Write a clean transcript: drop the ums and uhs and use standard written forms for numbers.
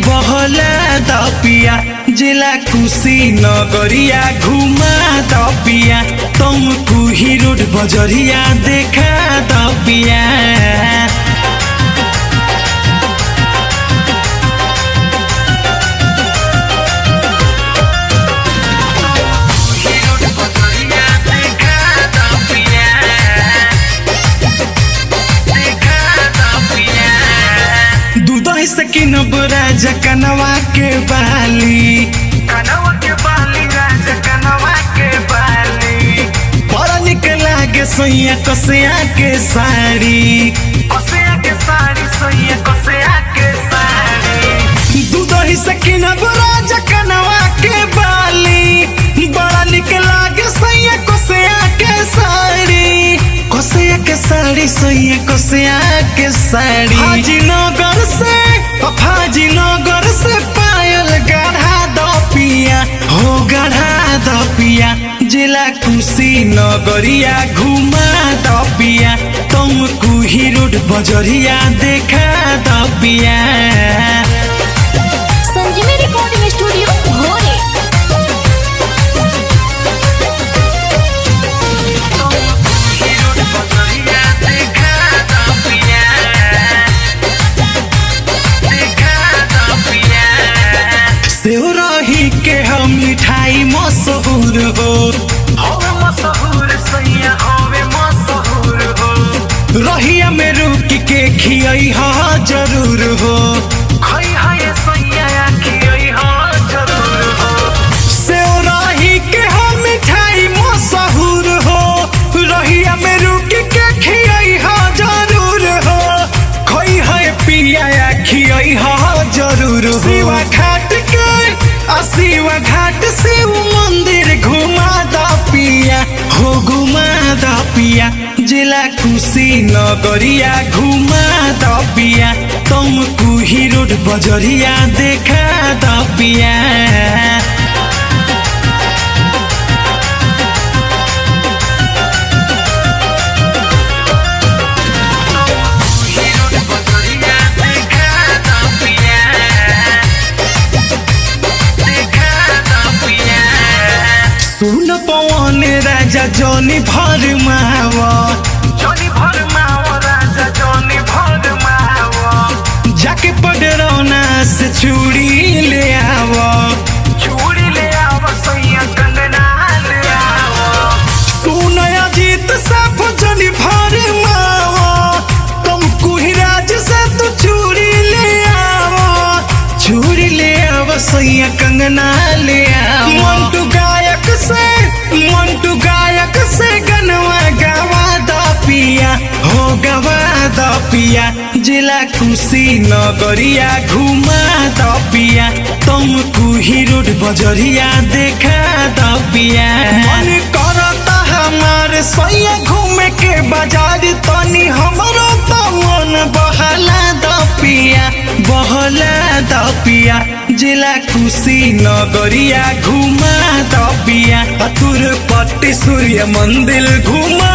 बहला दपिया जिला कुशीनगरिया घुमा दपिया तुमको ही रोड बजरिया देखा दपिया। सकिन राजा कनवा के बाली राजा कनवा के बाली बड़ा निक लागे सैया कसिया के साड़ी सैया कसिया के साड़ी दूधही सकिन राजा कनवा के बाली बड़ा निक लागे सैया कसिया के साड़ी सैया कसिया के साड़ी हाजीनगर से पायल गढ़ा दपिया हो गढ़ा दपिया जिला कुशीनगरिया घुमा दपिया तुमको ही रोड बजरिया देखा दपिया। संजीवनी रिकॉर्डिंग स्टूडियो घोरे। सेवरही के हम मिठाई मशहूर हो रहिया में रुक के खियाई हा जरूर हो सेवरही के हम मिठाई मशहूर हो रहिया में रुक के खियाई हा जरूर हो खोई है पिया खियाई हा जरूर हो। शिवा घाट शिव मंदिर घुमा दपिया हो घुमा दपिया जिला कुशीनगरिया घुमा दपिया तुमको ही रोड बजरिया देखा दपिया। सुन पवन राजा जोनी भर मावा राजा जोनी भर मावा जाके पडरौना से चूड़ी ले आवा सैया कंगना ले आवा सुन अजीत साफ जोनी भर मावा तुमको ही राज से तू चूड़ी ले आवा सैया कंगना ले आवा। मंटू गायक से गनवा गवा दपिया हो गवा दपिया जिला कुशीनगरिया घुमा दपिया तुमको ही रोड बजरिया देखा दपिया। मन करता हमारे सैया घूमे के बाजार तनी हमरो तो मन बहला दपिया जिला कुशीनगरिया घुमा दपिया तुर पट्टी सूर्य मंदिर घुमा